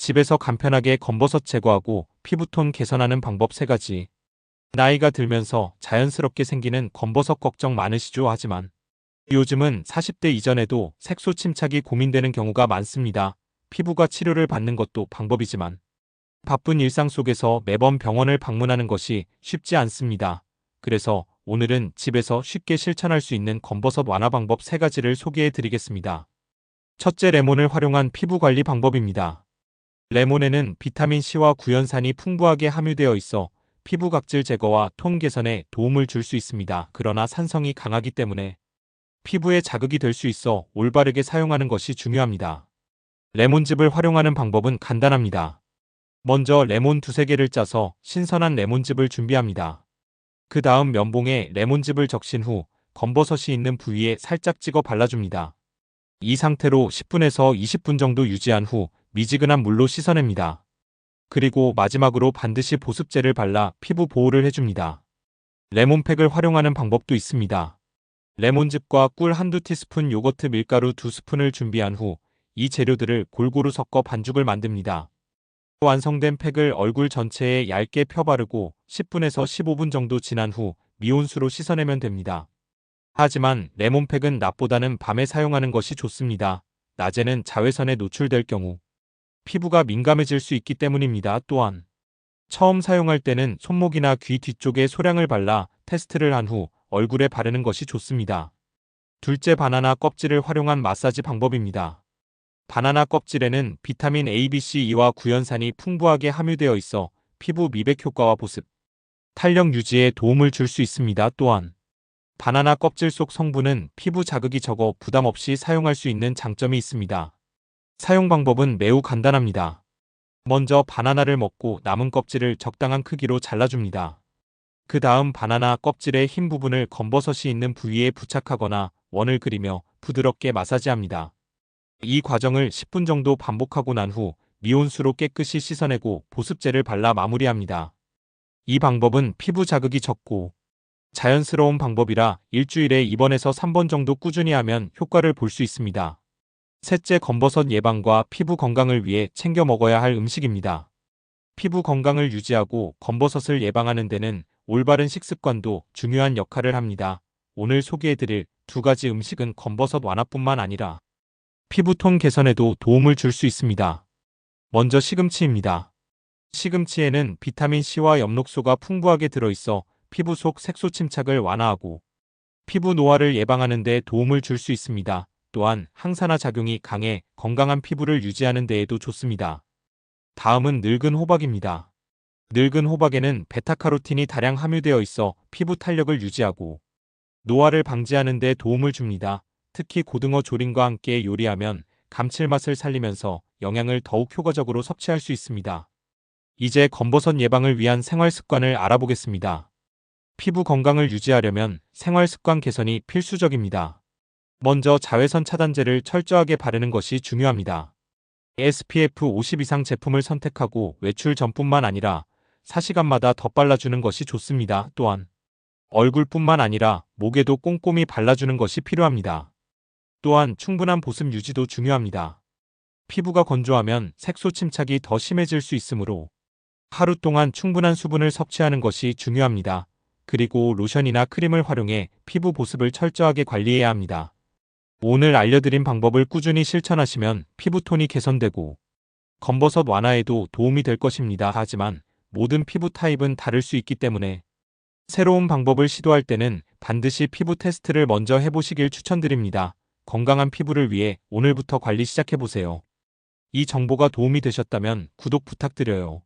집에서 간편하게 검버섯 제거하고 피부톤 개선하는 방법 3가지. 나이가 들면서 자연스럽게 생기는 검버섯 걱정 많으시죠? 하지만 요즘은 40대 이전에도 색소 침착이 고민되는 경우가 많습니다. 피부가 치료를 받는 것도 방법이지만 바쁜 일상 속에서 매번 병원을 방문하는 것이 쉽지 않습니다. 그래서 오늘은 집에서 쉽게 실천할 수 있는 검버섯 완화 방법 3가지를 소개해 드리겠습니다. 첫째, 레몬을 활용한 피부 관리 방법입니다. 레몬에는 비타민C와 구연산이 풍부하게 함유되어 있어 피부 각질 제거와 톤 개선에 도움을 줄 수 있습니다. 그러나 산성이 강하기 때문에 피부에 자극이 될 수 있어 올바르게 사용하는 것이 중요합니다. 레몬즙을 활용하는 방법은 간단합니다. 먼저 레몬 2~3개를 짜서 신선한 레몬즙을 준비합니다. 그 다음 면봉에 레몬즙을 적신 후 검버섯이 있는 부위에 살짝 찍어 발라줍니다. 이 상태로 10분에서 20분 정도 유지한 후 미지근한 물로 씻어냅니다. 그리고 마지막으로 반드시 보습제를 발라 피부 보호를 해줍니다. 레몬팩을 활용하는 방법도 있습니다. 레몬즙과 꿀 한두 티스푼, 요거트, 밀가루 2스푼을 준비한 후 이 재료들을 골고루 섞어 반죽을 만듭니다. 완성된 팩을 얼굴 전체에 얇게 펴바르고 10분에서 15분 정도 지난 후 미온수로 씻어내면 됩니다. 하지만 레몬팩은 낮보다는 밤에 사용하는 것이 좋습니다. 낮에는 자외선에 노출될 경우 피부가 민감해질 수 있기 때문입니다. 또한 처음 사용할 때는 손목이나 귀 뒤쪽에 소량을 발라 테스트를 한 후 얼굴에 바르는 것이 좋습니다. 둘째, 바나나 껍질을 활용한 마사지 방법입니다. 바나나 껍질에는 비타민 A, B, C, E와 구연산이 풍부하게 함유되어 있어 피부 미백 효과와 보습, 탄력 유지에 도움을 줄 수 있습니다. 또한 바나나 껍질 속 성분은 피부 자극이 적어 부담 없이 사용할 수 있는 장점이 있습니다. 사용 방법은 매우 간단합니다. 먼저 바나나를 먹고 남은 껍질을 적당한 크기로 잘라줍니다. 그 다음 바나나 껍질의 흰 부분을 검버섯이 있는 부위에 부착하거나 원을 그리며 부드럽게 마사지합니다. 이 과정을 10분 정도 반복하고 난 후 미온수로 깨끗이 씻어내고 보습제를 발라 마무리합니다. 이 방법은 피부 자극이 적고 자연스러운 방법이라 일주일에 2번에서 3번 정도 꾸준히 하면 효과를 볼 수 있습니다. 셋째, 검버섯 예방과 피부 건강을 위해 챙겨 먹어야 할 음식입니다. 피부 건강을 유지하고 검버섯을 예방하는 데는 올바른 식습관도 중요한 역할을 합니다. 오늘 소개해드릴 2가지 음식은 검버섯 완화뿐만 아니라 피부톤 개선에도 도움을 줄 수 있습니다. 먼저 시금치입니다. 시금치에는 비타민C와 엽록소가 풍부하게 들어있어 피부 속 색소 침착을 완화하고 피부 노화를 예방하는 데 도움을 줄 수 있습니다. 또한 항산화 작용이 강해 건강한 피부를 유지하는 데에도 좋습니다. 다음은 늙은 호박입니다. 늙은 호박에는 베타카로틴이 다량 함유되어 있어 피부 탄력을 유지하고 노화를 방지하는 데 도움을 줍니다. 특히 고등어 조림과 함께 요리하면 감칠맛을 살리면서 영양을 더욱 효과적으로 섭취할 수 있습니다. 이제 검버섯 예방을 위한 생활 습관을 알아보겠습니다. 피부 건강을 유지하려면 생활 습관 개선이 필수적입니다. 먼저 자외선 차단제를 철저하게 바르는 것이 중요합니다. SPF 50 이상 제품을 선택하고 외출 전뿐만 아니라 4시간마다 덧발라주는 것이 좋습니다. 또한 얼굴뿐만 아니라 목에도 꼼꼼히 발라주는 것이 필요합니다. 또한 충분한 보습 유지도 중요합니다. 피부가 건조하면 색소 침착이 더 심해질 수 있으므로 하루 동안 충분한 수분을 섭취하는 것이 중요합니다. 그리고 로션이나 크림을 활용해 피부 보습을 철저하게 관리해야 합니다. 오늘 알려드린 방법을 꾸준히 실천하시면 피부톤이 개선되고 검버섯 완화에도 도움이 될 것입니다. 하지만 모든 피부 타입은 다를 수 있기 때문에 새로운 방법을 시도할 때는 반드시 피부 테스트를 먼저 해보시길 추천드립니다. 건강한 피부를 위해 오늘부터 관리 시작해보세요. 이 정보가 도움이 되셨다면 구독 부탁드려요.